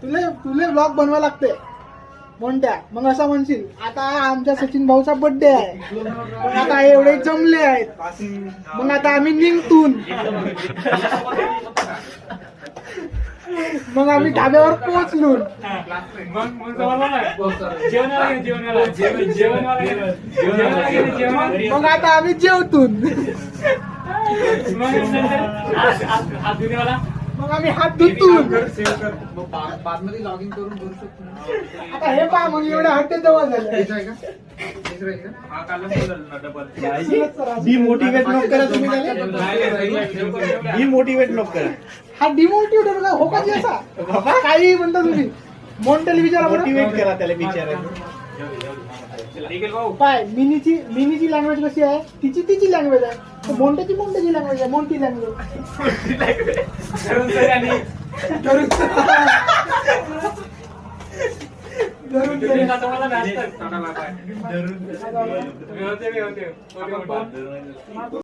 तुले ब्लॉग बनवा लागते मोठ्या. मग असं म्हणशील आता आमच्या सचिन भाऊचा बर्थडे आहे, मग आता एवढे जमले आहेत, मग आता आम्ही निघतून, मग आम्ही ढाब्यावर पोहोचलो, मग आता आम्ही जेवतून, मग आम्ही हात धुतून. आता हे पहा मग एवढे हात जवळ झाले. डिमोटिवेट नको करा तुम्ही, डिमोटिवेट नको करा. हा डिमोटिवेट हो का जी असा काही म्हणता तुम्ही. मोंटेल विचारा, मोटिवेट करा त्याला विचारा. पाय मिनीची लँग्वेज कशी आहे, तिची लँग्वेज आहे, मोंटेची लँग्वेज आहे, मोंटी लँग्वेज.